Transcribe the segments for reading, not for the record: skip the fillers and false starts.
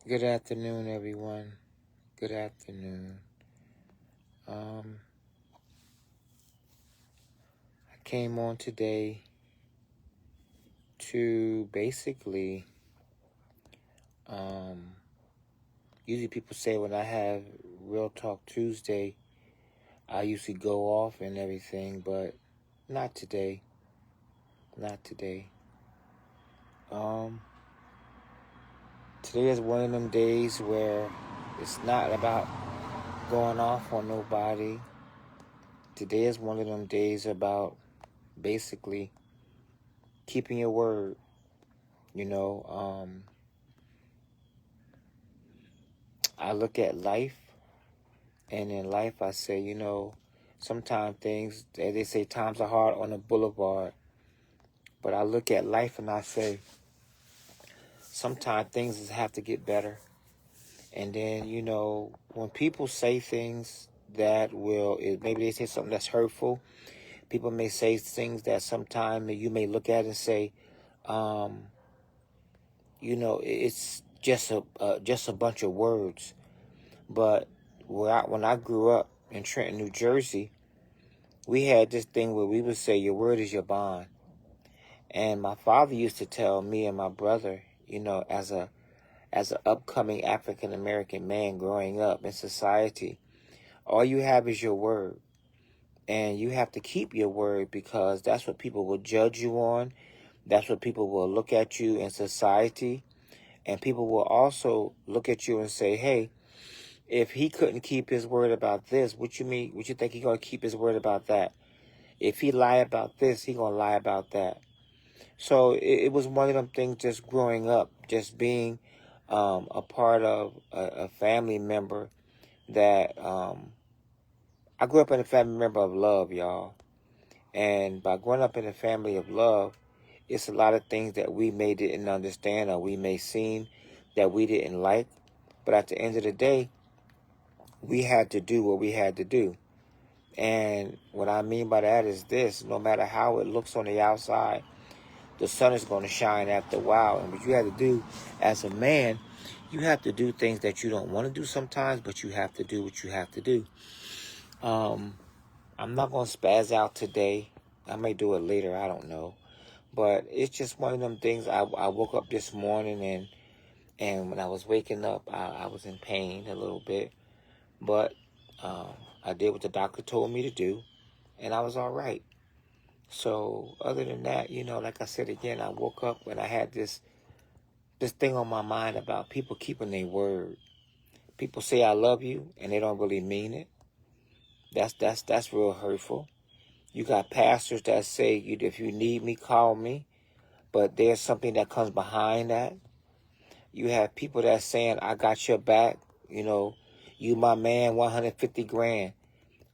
Good afternoon, everyone. Good afternoon. I came on today to basically, usually people say when I have Real Talk Tuesday, I usually go off and everything, but not today. Not today. Today is one of them days where it's not about going off on nobody. Today is one of them days about basically keeping your word. I look at life, and in life I say, sometimes things, they say times are hard on the boulevard, but I look at life and I say, sometimes things have to get better. And then, when people say things that maybe they say something that's hurtful, people may say things that sometimes you may look at and say, it's just a bunch of words. But when I grew up in Trenton, New Jersey, we had this thing where we would say, your word is your bond. And my father used to tell me and my brother, as an upcoming African American man growing up in society, all you have is your word. And you have to keep your word, because that's what people will judge you on. That's what people will look at you in society. And people will also look at you and say, hey, if he couldn't keep his word about this, what you think he's going to keep his word about that? If he lie about this, he going to lie about that. So it was one of them things, just growing up, just being a part of a family member that I grew up in a family member of love, y'all. And by growing up in a family of love, it's a lot of things that we may didn't understand, or we may seen that we didn't like. But at the end of the day, we had to do what we had to do. And what I mean by that is this: no matter how it looks on the outside, the sun is going to shine after a while. And what you have to do as a man, you have to do things that you don't want to do sometimes, but you have to do what you have to do. I'm not going to spaz out today. I may do it later, I don't know. But it's just one of them things. I woke up this morning, and when I was waking up, I was in pain a little bit. But I did what the doctor told me to do, and I was all right. So other than that, like I said again, I woke up and I had this thing on my mind about people keeping their word. People say I love you, and they don't really mean it. That's real hurtful. You got pastors that say, if you need me, call me. But there's something that comes behind that. You have people that saying, I got your back. You my man, 150 grand.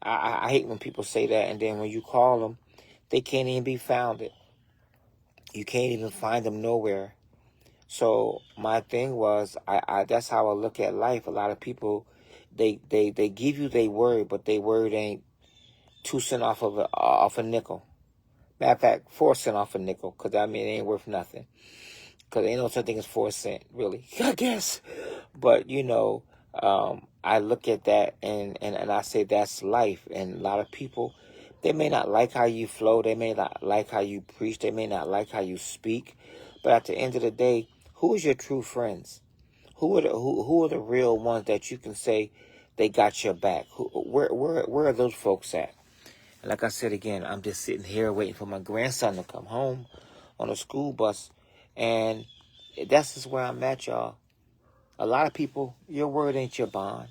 I hate when people say that, and then when you call them, they can't even be founded. You can't even find them nowhere. So my thing was, I that's how I look at life. A lot of people, they give you their word, but their word ain't 2 cents off a nickel. Matter of fact, 4 cents off a nickel, because it ain't worth nothing. Because ain't no such thing as 4 cents, really, I guess. But, I look at that and I say that's life. And a lot of people, they may not like how you flow. They may not like how you preach. They may not like how you speak. But at the end of the day, who is your true friends? Who are the real ones that you can say they got your back? Where are those folks at? And like I said again, I'm just sitting here waiting for my grandson to come home on a school bus. And that's just where I'm at, y'all. A lot of people, your word ain't your bond.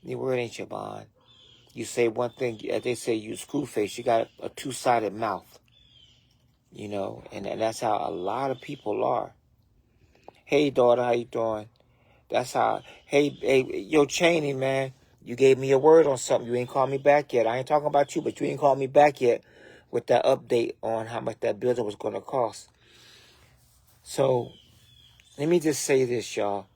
Your word ain't your bond. You say one thing, they say you screw face. You got a two-sided mouth. And that's how a lot of people are. Hey, daughter, how you doing? That's how, hey, yo, Cheney, man, you gave me a word on something. You ain't called me back yet. I ain't talking about you, but you ain't called me back yet with that update on how much that building was going to cost. So let me just say this, y'all.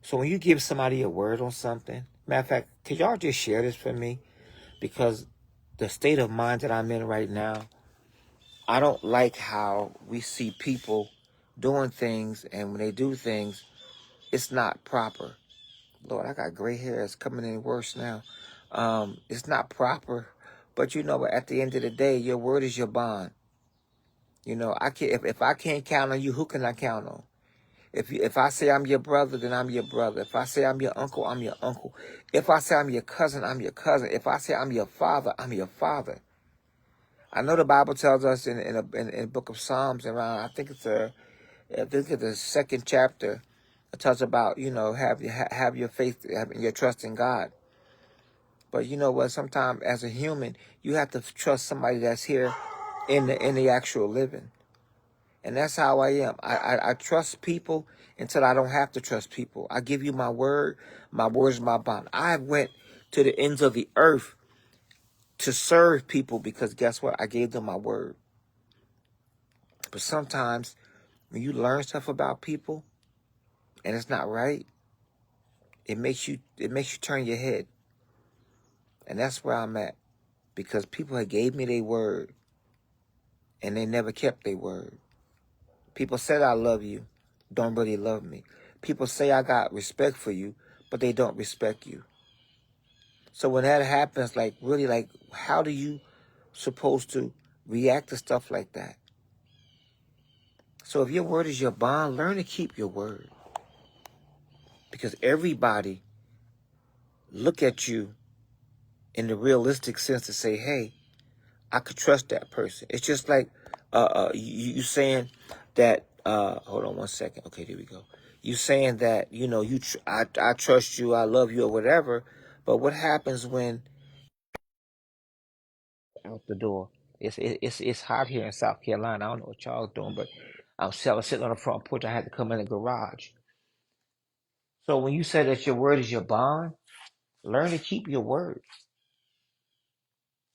So when you give somebody a word on something, matter of fact, could y'all just share this for me? Because the state of mind that I'm in right now, I don't like how we see people doing things, and when they do things, it's not proper. Lord, I got gray hair. It's coming in worse now. It's not proper. But you know, but at the end of the day, your word is your bond. You know, I can if I can't count on you, who can I count on? If I say I'm your brother, then I'm your brother. If I say I'm your uncle, I'm your uncle. If I say I'm your cousin, I'm your cousin. If I say I'm your father, I'm your father. I know the Bible tells us in the book of Psalms around I think it's the second chapter. It talks about have your faith, having your trust in God. But you know what? Sometimes as a human, you have to trust somebody that's here in the actual living. And that's how I am. I trust people until I don't have to trust people. I give you my word. My word is my bond. I went to the ends of the earth to serve people because guess what? I gave them my word. But sometimes when you learn stuff about people and it's not right, it makes you turn your head. And that's where I'm at. Because people had gave me their word and they never kept their word. People said I love you, don't really love me. People say I got respect for you, but they don't respect you. So when that happens, like really, like how do you supposed to react to stuff like that? So if your word is your bond, learn to keep your word. Because everybody look at you in the realistic sense to say, hey, I could trust that person. It's just like you saying that, hold on one second. Okay, here we go. You saying that, I trust you, I love you or whatever. But what happens when out the door? It's hot here in South Carolina. I don't know what y'all doing, but I was sitting on the front porch. I had to come in the garage. So when you say that your word is your bond, learn to keep your word.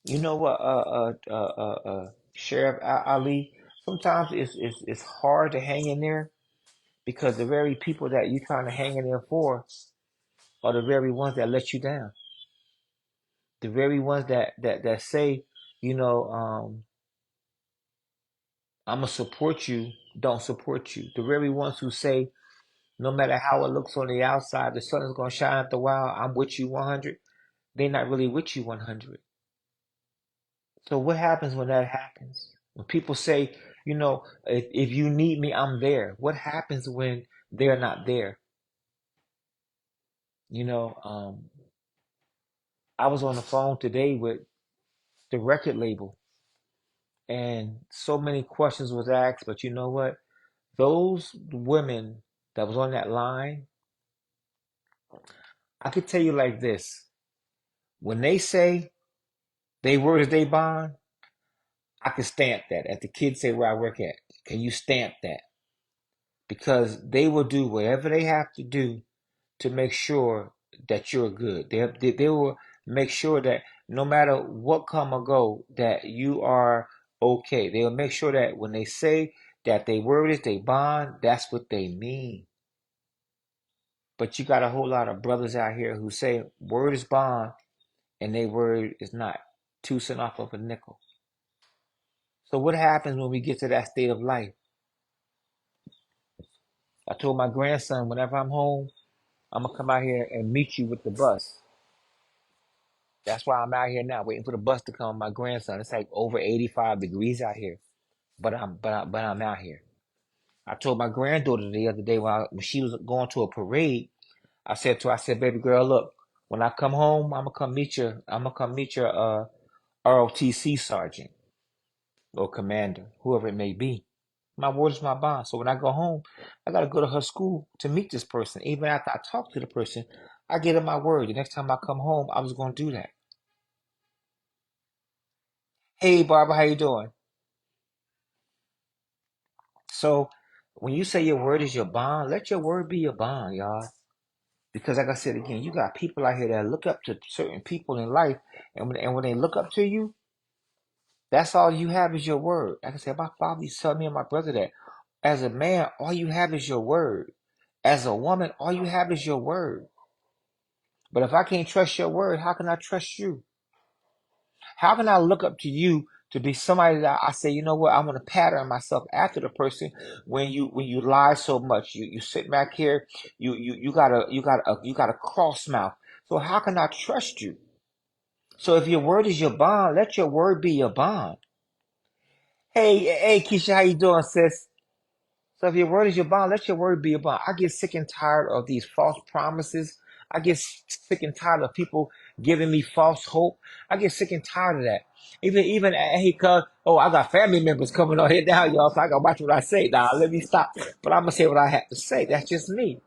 You know what, Sheriff Ali, sometimes it's hard to hang in there because the very people that you're trying to hang in there for are the very ones that let you down. The very ones that say, you know, I'm gonna support you, don't support you. The very ones who say, no matter how it looks on the outside, the sun is gonna shine after a while. I'm with you 100. They're not really with you 100. So what happens when that happens? When people say, if you need me, I'm there. What happens when they're not there? You know, I was on the phone today with the record label and so many questions was asked, but you know what? Those women that was on that line, I could tell you like this. When they say they word is they bond, I can stamp that. As the kids say where I work at, can you stamp that? Because they will do whatever they have to do to make sure that you're good. They will make sure that no matter what come or go, that you are okay. They'll make sure that when they say that they word is they bond, that's what they mean. But you got a whole lot of brothers out here who say word is bond and they word is not. 2 cents off of a nickel. So what happens when we get to that state of life? I told my grandson, whenever I'm home, I'm gonna come out here and meet you with the bus. That's why I'm out here now, waiting for the bus to come. My grandson, it's like over 85 degrees out here, but I'm out here. I told my granddaughter the other day when she was going to a parade, I said, baby girl, look, when I come home, I'm gonna come meet you. I'm gonna come meet your ROTC sergeant or commander, whoever it may be. My word is my bond. So when I go home, I gotta go to her school to meet this person. Even after I talk to the person, I give her my word. The next time I come home, I was gonna do that. Hey, Barbara, how you doing? So when you say your word is your bond, let your word be your bond, y'all. Because like I said again, you got people out here that look up to certain people in life, and when they look up to you, that's all you have is your word. Like I said, my father used to tell me and my brother that as a man, all you have is your word. As a woman, all you have is your word. But if I can't trust your word, how can I trust you? How can I look up to you to be somebody that I say, you know what, I'm gonna pattern myself after the person. When you lie so much, you sit back here, you got a cross mouth. So how can I trust you? So if your word is your bond, let your word be your bond. Hey, Keisha, how you doing, sis? So if your word is your bond, let your word be your bond. I get sick and tired of these false promises. I get sick and tired of people giving me false hope. I get sick and tired of that. Even hey, cuz, oh, I got family members coming on here now, y'all. So I gotta watch what I say. Now let me stop. But I'm gonna say what I have to say. That's just me,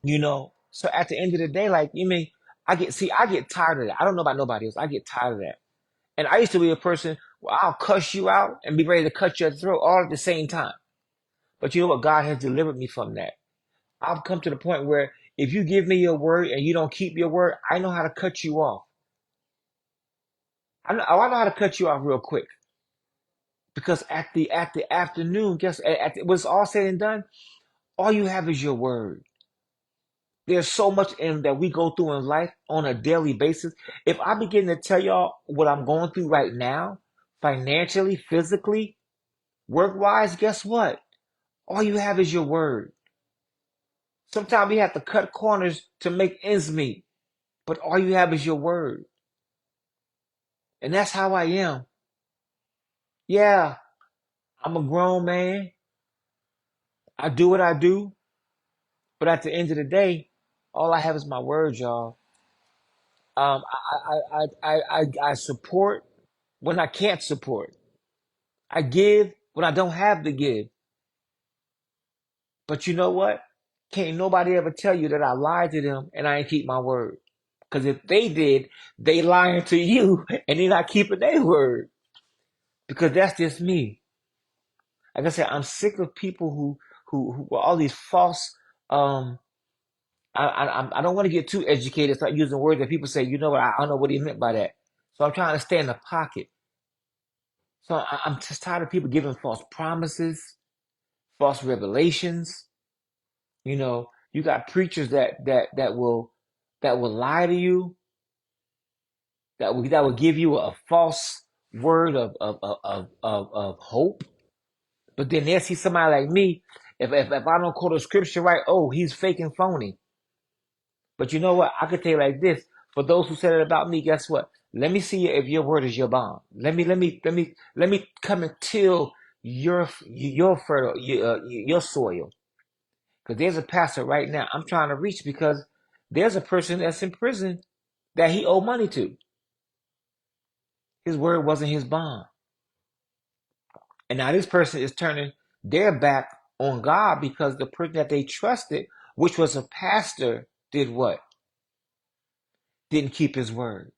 you know. So at the end of the day, like you mean, I get tired of that. I don't know about nobody else. I get tired of that. And I used to be a person where I'll cuss you out and be ready to cut your throat all at the same time. But you know what? God has delivered me from that. I've come to the point where if you give me your word and you don't keep your word, I know how to cut you off. I know how to cut you off real quick. Because at the afternoon, when it's all said and done, all you have is your word. There's so much in that we go through in life on a daily basis. If I begin to tell y'all what I'm going through right now, financially, physically, work wise, guess what? All you have is your word. Sometimes we have to cut corners to make ends meet, but all you have is your word. And that's how I am. Yeah, I'm a grown man. I do what I do, but at the end of the day, all I have is my word, y'all. I support when I can't support. I give when I don't have to give. But you know what? Can't nobody ever tell you that I lied to them and I ain't keep my word. Because if they did, they lying to you and they're not keeping their word. Because that's just me. Like I said, I'm sick of people who all these false. Um, I don't want to get too educated. Start using words that people say. You know what? I don't know what he meant by that. So I'm trying to stay in the pocket. So I'm just tired of people giving false promises, false revelations. You know, you got preachers that will lie to you, that will give you a false word of hope. But then they'll see somebody like me. If I don't quote a scripture right, oh, he's fake and phony. But you know what? I could tell you like this. For those who said it about me, guess what? Let me see if your word is your bond. Let me come and till your fertile your soil. Because there's a pastor right now I'm trying to reach because there's a person that's in prison that he owed money to. His word wasn't his bond. And now this person is turning their back on God because the person that they trusted, which was a pastor, did what? Didn't keep his word.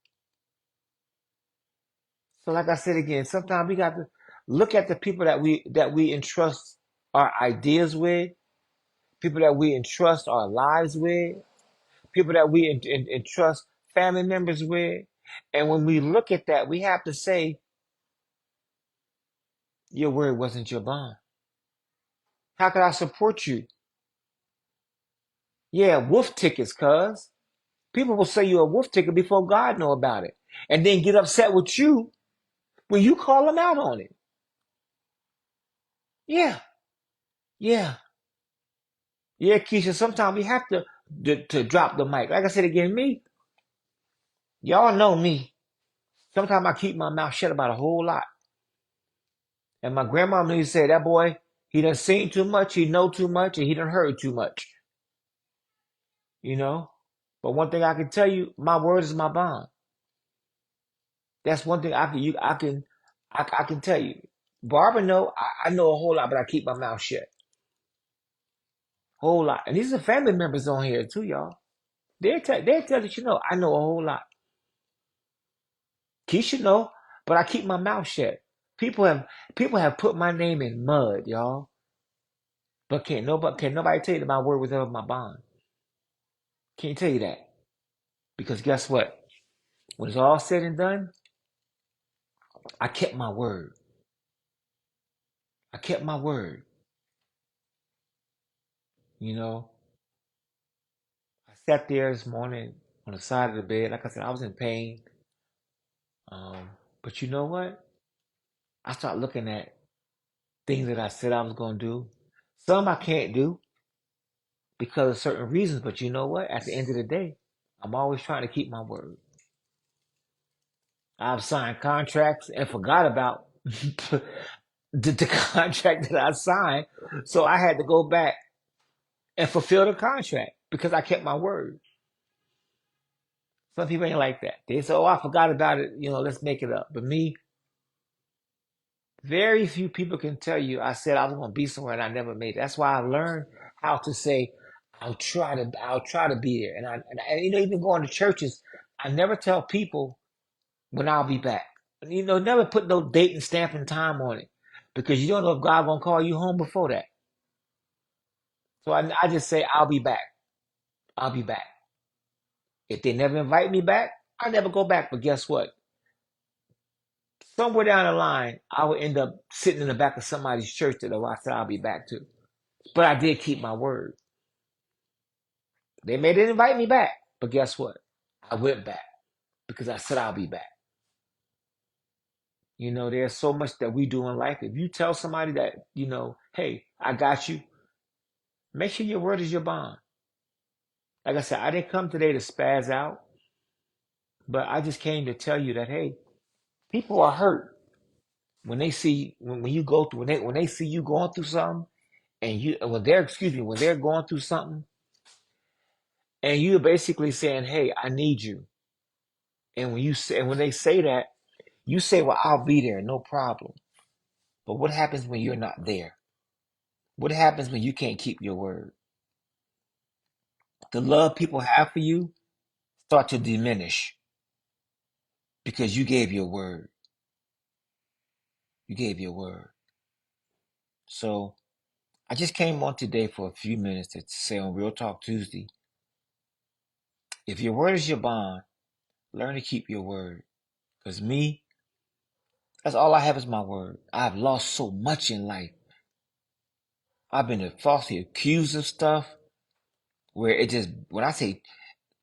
So like I said again, sometimes we got to look at the people that we entrust our ideas with, people that we entrust our lives with, people that we entrust family members with. And when we look at that, we have to say, your word wasn't your bond. How could I support you? Yeah, wolf tickets, cuz. People will say you're a wolf ticket before God know about it. And then get upset with you when you call them out on it. Yeah, yeah, yeah, Keisha. Sometimes we have to drop the mic. Like I said again, y'all know me. Sometimes I keep my mouth shut about a whole lot. And my grandma used to say, that boy, he done seen too much, he know too much, and he done heard too much. You know? But one thing I can tell you, my word is my bond. That's one thing I can tell you. Barbara know I know a whole lot, but I keep my mouth shut. Whole lot. And these are family members on here too, y'all. They'll tell you know I know a whole lot. Keisha know, but I keep my mouth shut. People have people have put my name in mud, y'all. But can't nobody tell you that my word was ever my bond. Can't tell you that. Because guess what? When it's all said and done, I kept my word. I kept my word. You know, I sat there this morning on the side of the bed. Like I said, I was in pain. But you know what? I start looking at things that I said I was going to do. Some I can't do because of certain reasons. But you know what? At the end of the day, I'm always trying to keep my word. I've signed contracts and forgot about the contract that I signed. So I had to go back and fulfill the contract because I kept my word. Some people ain't like that. They say, "Oh, I forgot about it. Let's make it up." But me, very few people can tell you I said I was going to be somewhere and I never made it. That's why I learned how to say I'll try to be there. And even going to churches, I never tell people when I'll be back. Never put no date and stamp and time on it because you don't know if God gonna call you home before that. So I just say I'll be back. I'll be back. If they never invite me back, I never go back. But guess what? Somewhere down the line, I will end up sitting in the back of somebody's church that I said I'll be back to. But I did keep my word. They may didn't invite me back, but guess what? I went back because I said I'll be back. There's so much that we do in life. If you tell somebody that, hey, I got you, make sure your word is your bond. Like I said, I didn't come today to spaz out, but I just came to tell you that, hey, people are hurt when they see when you go through when they see you going through something and you when they're going through something and you're basically saying, hey, I need you. And when they say that, you say, well, I'll be there, no problem. But what happens when you're not there? What happens when you can't keep your word? The love people have for you start to diminish because you gave your word. You gave your word. So I just came on today for a few minutes to say on Real Talk Tuesday, if your word is your bond, learn to keep your word. Because me, that's all I have is my word. I've lost so much in life. I've been falsely accused of stuff where when I say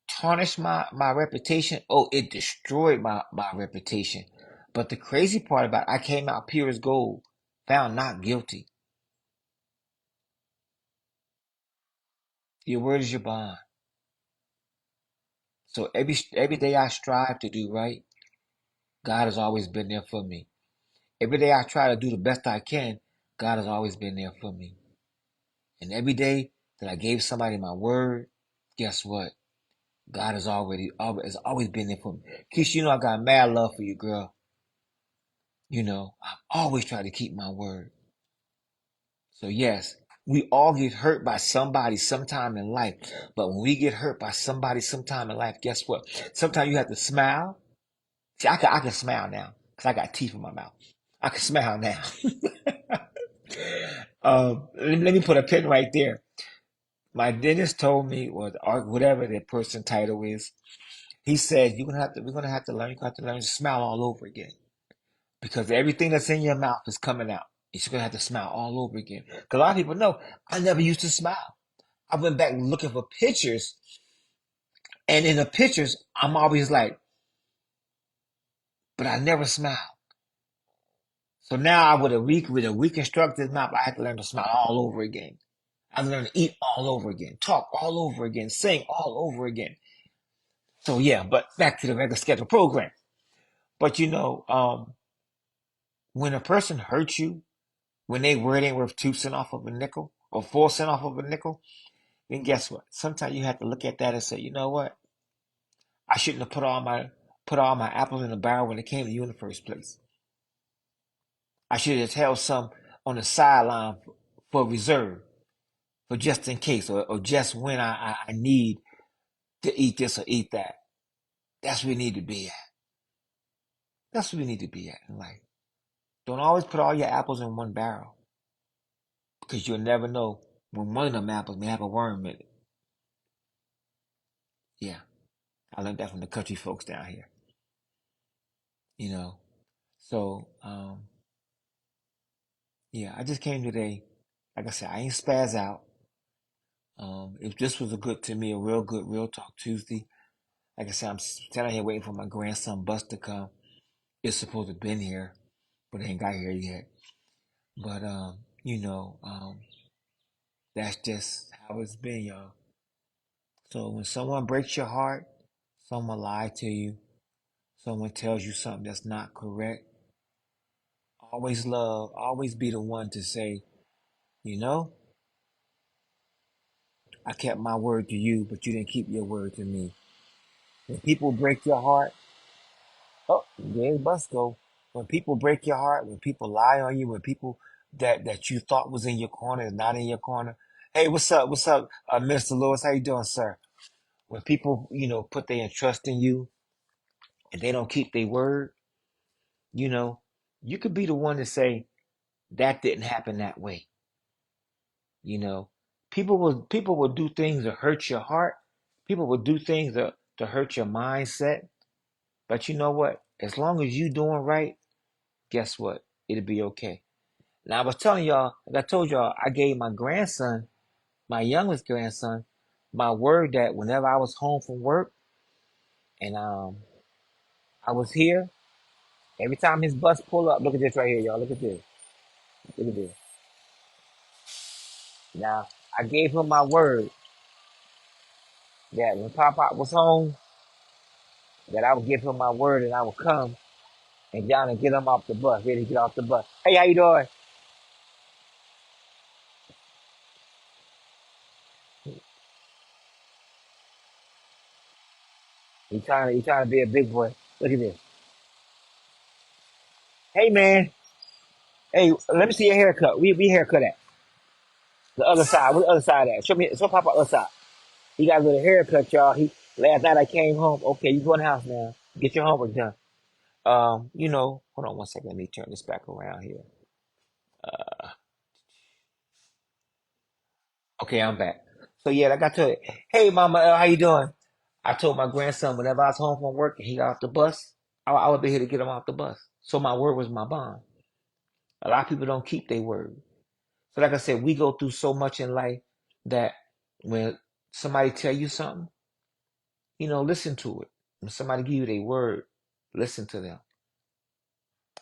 tarnished my reputation, oh, it destroyed my reputation. But the crazy part about it, I came out pure as gold, found not guilty. Your word is your bond. So every day I strive to do right, God has always been there for me. Every day I try to do the best I can, God has always been there for me. And every day that I gave somebody my word, guess what? God has always been there for me. Keisha, I got mad love for you, girl. I've always tried to keep my word. So yes, we all get hurt by somebody sometime in life. But when we get hurt by somebody sometime in life, guess what? Sometimes you have to smile. See, I can smile now because I got teeth in my mouth. I can smile now. Let me put a pin right there. My dentist told me, or whatever the person title is, he said we're gonna have to learn. You have to learn to smile all over again because everything that's in your mouth is coming out. You're gonna have to smile all over again. Because a lot of people know I never used to smile. I went back looking for pictures, and in the pictures, I'm always like, but I never smile. So now with a reconstructed mouth, I have to learn to smile all over again. I learned to eat all over again, talk all over again, sing all over again. So yeah, but back to the regular schedule program. But when a person hurts you, when they word ain't worth 2 cents off of a nickel or 4 cents off of a nickel, then guess what? Sometimes you have to look at that and say, you know what? I shouldn't have put all my apples in the barrel when it came to you in the first place. I should have held some on the sideline for reserve, for just in case, or just when I need to eat this or eat that. That's where we need to be at. That's where we need to be at in life. Don't always put all your apples in one barrel because you'll never know when one of them apples may have a worm in it. Yeah, I learned that from the country folks down here. You know, so yeah, I just came today. Like I said, I ain't spaz out. If this was to me, a real good Real Talk Tuesday. Like I said, I'm standing here waiting for my grandson Bus to come. It's supposed to have been here, but it ain't got here yet. But you know, that's just how it's been, y'all. So when someone breaks your heart, someone lied to you, someone tells you something that's not correct, always be the one to say, you know, I kept my word to you, but you didn't keep your word to me. When people break your heart, oh, there the bus go. When people break your heart, when people lie on you, when people that you thought was in your corner is not in your corner. Hey, what's up? What's up, Mr. Lewis? How you doing, sir? When people, put their trust in you and they don't keep their word, you know, you could be the one to say that didn't happen that way. You know, people will do things to hurt your heart. People will do things to hurt your mindset. But you know what? As long as you doing right, guess what? It'll be okay. Now I was telling y'all, like I told y'all, I gave my grandson, my youngest grandson, my word that whenever I was home from work and I was here, every time his bus pull up, look at this right here, y'all. Look at this. Look at this. Now I gave him my word that when Papa was home, that I would give him my word and I would come and down and get him off the bus, ready to get off the bus. Hey, how you doing? He trying to be a big boy. Look at this. Hey man, hey, let me see your haircut. We haircut at the other side. Where the other side at? Show Papa other side. He got a little haircut, y'all. He last night I came home. Okay, you go in the house now. Get your homework done. Hold on one second. Let me turn this back around here. Okay, I'm back. So yeah, like I told you, hey Mama, how you doing? I told my grandson whenever I was home from work and he got off the bus, I would be here to get him off the bus. So my word was my bond. A lot of people don't keep their word. So like I said, we go through so much in life that when somebody tell you something, listen to it. When somebody give you their word, listen to them.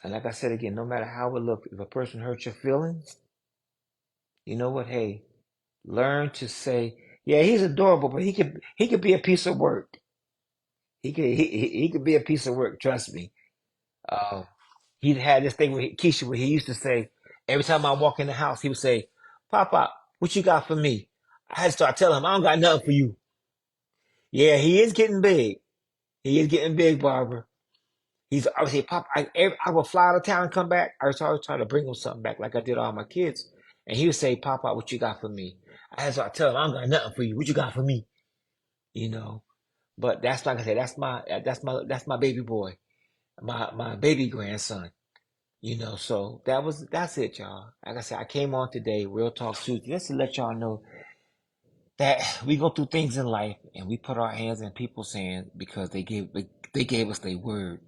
And like I said again, no matter how it looks, if a person hurts your feelings, you know what? Hey, learn to say, yeah, he's adorable, but he could be a piece of work. He could be a piece of work. Trust me. Uh, he had this thing with Keisha where he used to say every time I walk in the house, he would say, "Papa, what you got for me?" I had to start telling him, "I don't got nothing for you." Yeah, he is getting big. He is getting big, Barbara. I would say, Papa, I would fly out of town and come back. I was always trying to bring him something back, like I did all my kids. And he would say, "Papa, what you got for me?" I had to start telling him, "I don't got nothing for you. What you got for me?" You know. But that's like I said, that's my baby boy, my baby grandson. So that's it, y'all. Like I said, I came on today, Real Talk Tuesday, just to let y'all know that we go through things in life and we put our hands in people's hands because they gave us their word,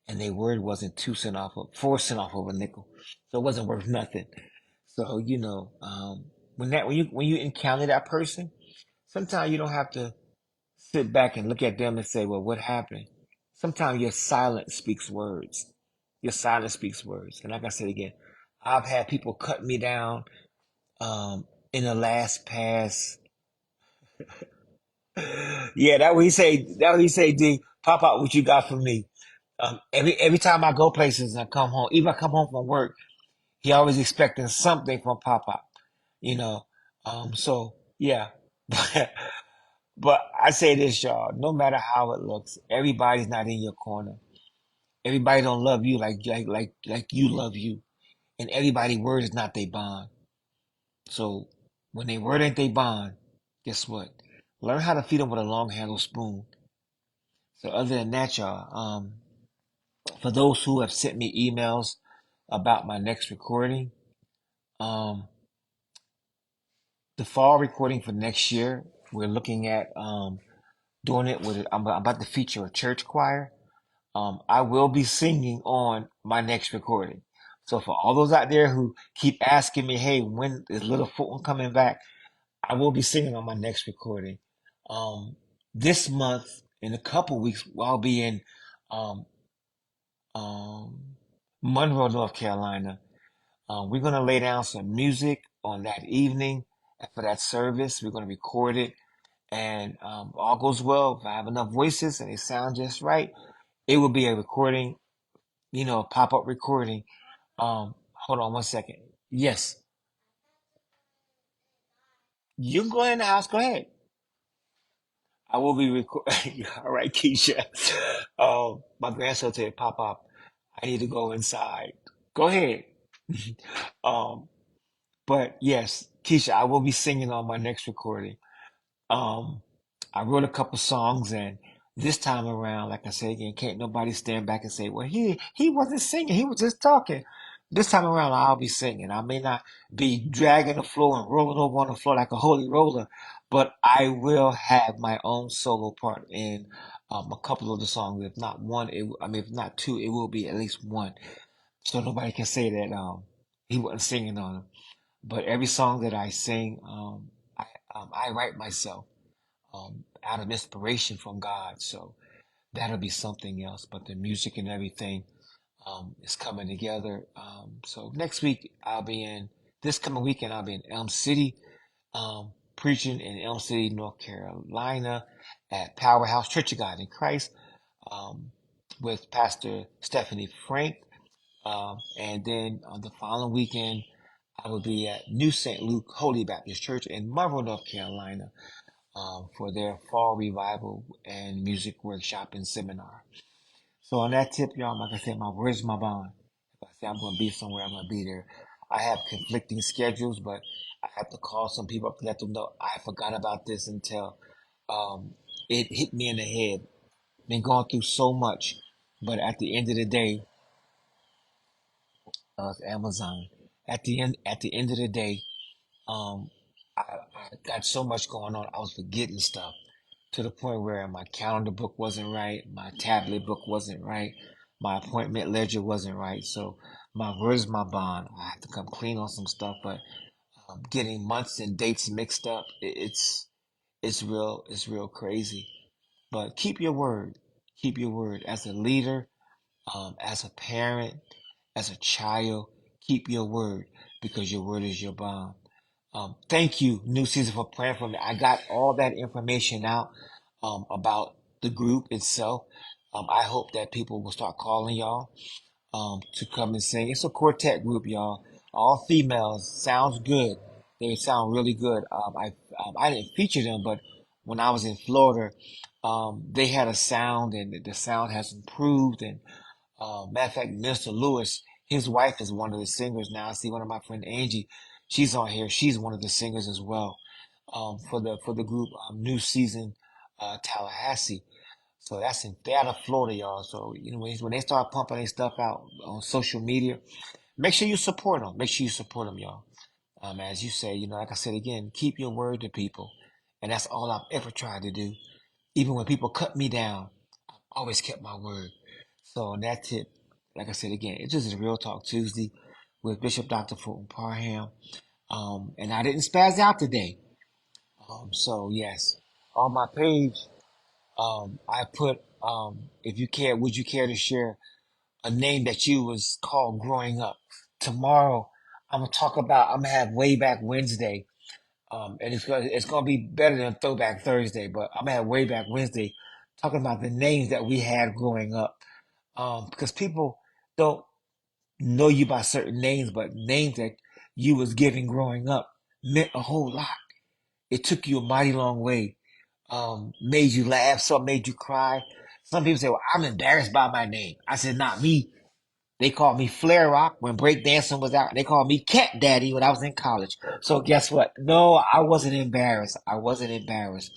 and their word wasn't 2 cent off of 4 cent off of a nickel, so it wasn't worth nothing. So when you encounter that person, sometimes you don't have to sit back and look at them and say, well, what happened? Sometimes your silence speaks words. Your silence speaks words. And like I said again, I've had people cut me down in the last pass. Yeah, that what he say, D, pop out what you got for me. Every time I go places and I come home, even if I come home from work, he always expecting something from Pop Up, you know. So yeah. But I say this, y'all, no matter how it looks, everybody's not in your corner. Everybody don't love you like you love you. And everybody word is not they bond. So when they word ain't they bond, guess what? Learn how to feed them with a long handled spoon. So other than that, y'all, for those who have sent me emails about my next recording, um, the fall recording for next year, we're looking at doing it with. I'm about to feature a church choir. I will be singing on my next recording. So for all those out there who keep asking me, hey, when is Little Fulton coming back? I will be singing on my next recording. This month, in a couple weeks, I'll be in um, um, Monroe, North Carolina. We're going to lay down some music on that evening for that service. We're going to record it. And all goes well. If I have enough voices and they sound just right, it will be a recording, a pop-up recording. Hold on one second. Yes, you can go ahead in the house. Go ahead. I will be recording. All right, Keisha. My grandson said, "Pop up. I need to go inside." Go ahead. Um, but yes, Keisha, I will be singing on my next recording. Um, I wrote a couple songs, and this time around, like I said again, can't nobody stand back and say, "Well, he wasn't singing; he was just talking." This time around, I'll be singing. I may not be dragging the floor and rolling over on the floor like a holy roller, but I will have my own solo part in a couple of the songs. If not one, if not two, it will be at least one. So nobody can say that he wasn't singing on them. But every song that I sing, I write myself out of inspiration from God. So that'll be something else. But the music and everything is coming together. So next week this coming weekend I'll be in Elm City, preaching in Elm City, North Carolina, at Powerhouse Church of God in Christ, um, with Pastor Stephanie Frank. And then on the following weekend, I will be at New St. Luke Holy Baptist Church in Monroe, North Carolina, for their fall revival and music workshop and seminar. So on that tip, y'all, like I said, my word's my bond. If I say I'm going to be somewhere, I'm going to be there. I have conflicting schedules, but I have to call some people up to let them know I forgot about this until um, it hit me in the head. Been going through so much, but at the end of the day, Amazon. At the end of the day, um, I got so much going on. I was forgetting stuff to the point where my calendar book wasn't right, my tablet book wasn't right, my appointment ledger wasn't right. So my where's my bond? I have to come clean on some stuff, but getting months and dates mixed up, it's real crazy. But keep your word. Keep your word. As a leader, as a parent, as a child, keep your word because your word is your bond. Thank you, New Season, for praying for me. I got all that information out about the group itself. I hope that people will start calling y'all to come and sing. It's a quartet group, y'all. All females. Sounds good. They sound really good. I didn't feature them, but when I was in Florida, they had a sound, and the sound has improved. And matter of fact, Mr. Lewis, his wife is one of the singers now. I see one of my friend Angie, she's on here. She's one of the singers as well. For the group New Season Tallahassee. So they out of Florida, y'all. So when they start pumping their stuff out on social media, make sure you support them. Make sure you support them, y'all. As you say, like I said again, keep your word to people, and that's all I've ever tried to do. Even when people cut me down, always kept my word. So on that tip, like I said again, it's just a Real Talk Tuesday with Bishop Dr. Fulton Parham. And I didn't spaz out today. So yes, on my page, I put, if you care, would you care to share a name that you was called growing up? Tomorrow, I'm gonna have Way Back Wednesday. And it's gonna be better than Throwback Thursday, but I'm gonna have Way Back Wednesday talking about the names that we had growing up. Because people don't know you by certain names, but names that you was given growing up meant a whole lot. It took you a mighty long way. Made you laugh, some made you cry. Some people say, "Well, I'm embarrassed by my name." I said, "Not me." They called me Flare Rock when breakdancing was out. They called me Cat Daddy when I was in college. So guess what? No, I wasn't embarrassed. I wasn't embarrassed.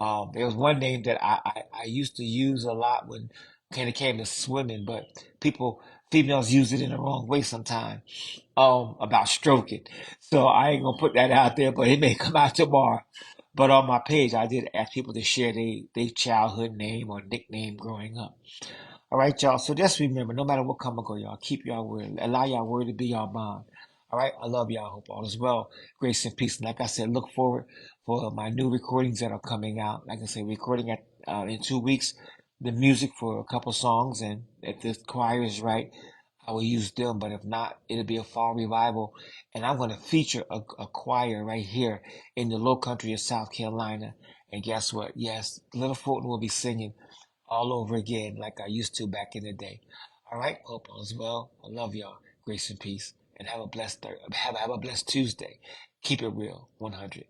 There was one name that I used to use a lot when it came to swimming, but females use it in the wrong way sometimes. About stroking. So I ain't gonna put that out there, but it may come out tomorrow. But on my page, I did ask people to share their childhood name or nickname growing up. All right, y'all. So just remember, no matter what come or go, y'all, keep y'all word. Allow y'all word to be y'all bond. All right. I love y'all. Hope all is well. Grace and peace. And like I said, look forward for my new recordings that are coming out. Like I said, recording in 2 weeks the music for a couple songs, and if the choir is right, I will use them. But if not, it'll be a fall revival, and I'm going to feature a choir right here in the Low Country of South Carolina. And guess what? Yes, Little Fulton will be singing all over again like I used to back in the day. All right, hope all is well. I love y'all. Grace and peace, and have a blessed have a blessed Tuesday. Keep it real, 100.